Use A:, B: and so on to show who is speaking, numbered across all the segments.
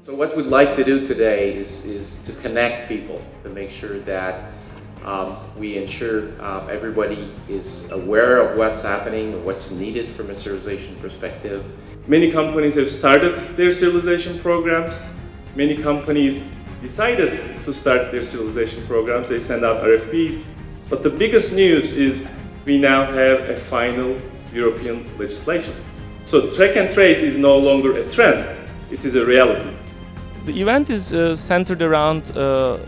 A: So what we'd like to do today is to connect people, to make sure that we ensure everybody is aware of what's happening and what's needed from a serialization perspective.
B: Many companies have started their serialization programs. Many companies decided to start their serialization programs. They send out RFPs. But the biggest news is we now have a final European legislation. So track and trace is no longer a trend, it is a reality.
C: The event is centered around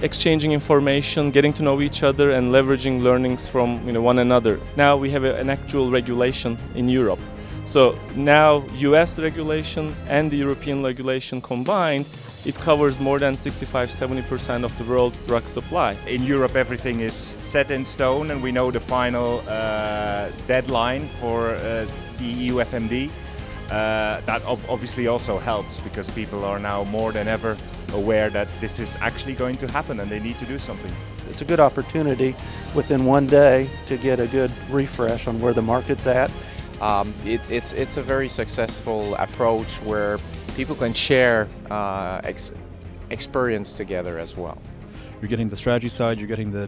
C: exchanging information, getting to know each other and leveraging learnings from one another. Now we have an actual regulation in Europe. So now US regulation and the European regulation combined, it covers more than 65-70% of the world drug supply.
D: In Europe everything is set in stone and we know the final deadline for the EU FMD. That obviously also helps because people are now more than ever aware that this is actually going to happen and they need to do something.
E: It's a good opportunity within one day to get a good refresh on where the market's at.
F: It's a very successful approach where people can share experience together as well.
G: You're getting the strategy side, you're getting the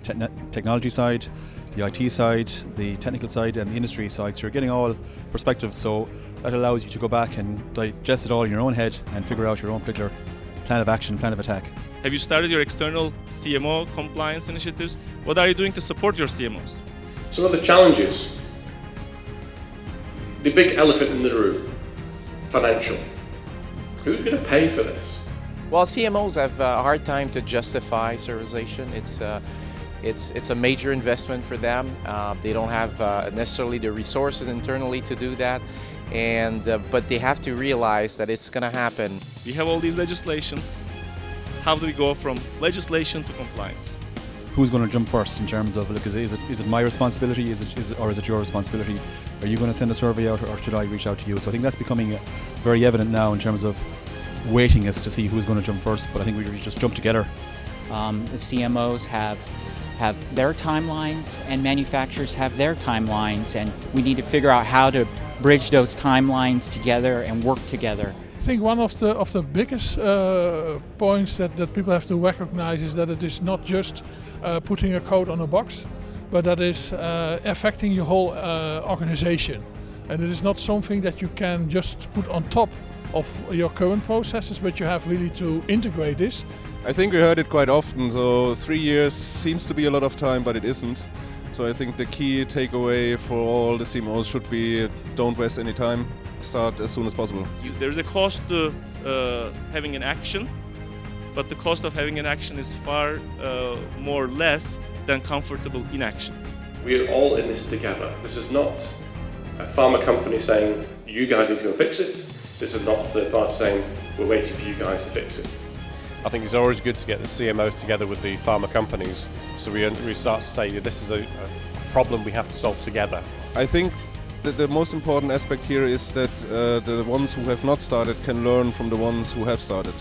G: technology side, the IT side, the technical side and the industry side, so you're getting all perspectives, so that allows you to go back and digest it all in your own head and figure out your own particular plan of action, plan of attack.
C: Have you started your external CMO compliance initiatives? What are you doing to support your CMOs?
H: Some of the challenges. The big elephant in the room, financial. Who's going to pay for this?
F: Well, CMOs have a hard time to justify serialization. It's a major investment for them. They don't have necessarily the resources internally to do that, but they have to realize that it's going to happen.
C: We have all these legislations. How do we go from legislation to compliance?
G: Who's going to jump first in terms of, look, is it my responsibility, or is it your responsibility? Are you going to send a survey out or should I reach out to you? So I think that's becoming very evident now in terms of waiting us to see who's going to jump first, but I think we just jump together.
I: The CMOs have their timelines and manufacturers have their timelines, and we need to figure out how to bridge those timelines together and work together.
J: I think one of the biggest points that people have to recognize is that it is not just putting a code on a box, but that is affecting your whole organization. And it is not something that you can just put on top of your current processes, but you have really to integrate this.
K: I think we heard it quite often, so 3 years seems to be a lot of time, but it isn't. So I think the key takeaway for all the CMOs should be don't waste any time, start as soon as possible.
C: There's a cost to having an action, but the cost of having an action is far more less than comfortable inaction.
H: We're all in this together. This is not a pharma company saying, you guys need to go fix it. This is not the party saying, we're waiting for you guys to fix it.
L: I think it's always good to get the CMOs together with the pharma companies so we start to say this is a problem we have to solve together.
K: I think that the most important aspect here is that the ones who have not started can learn from the ones who have started.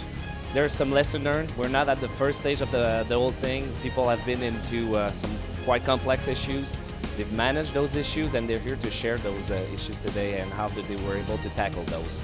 M: There's some lesson learned. We're not at the first stage of the whole thing. People have been into some quite complex issues. They've managed those issues and they're here to share those issues today and how they were able to tackle those.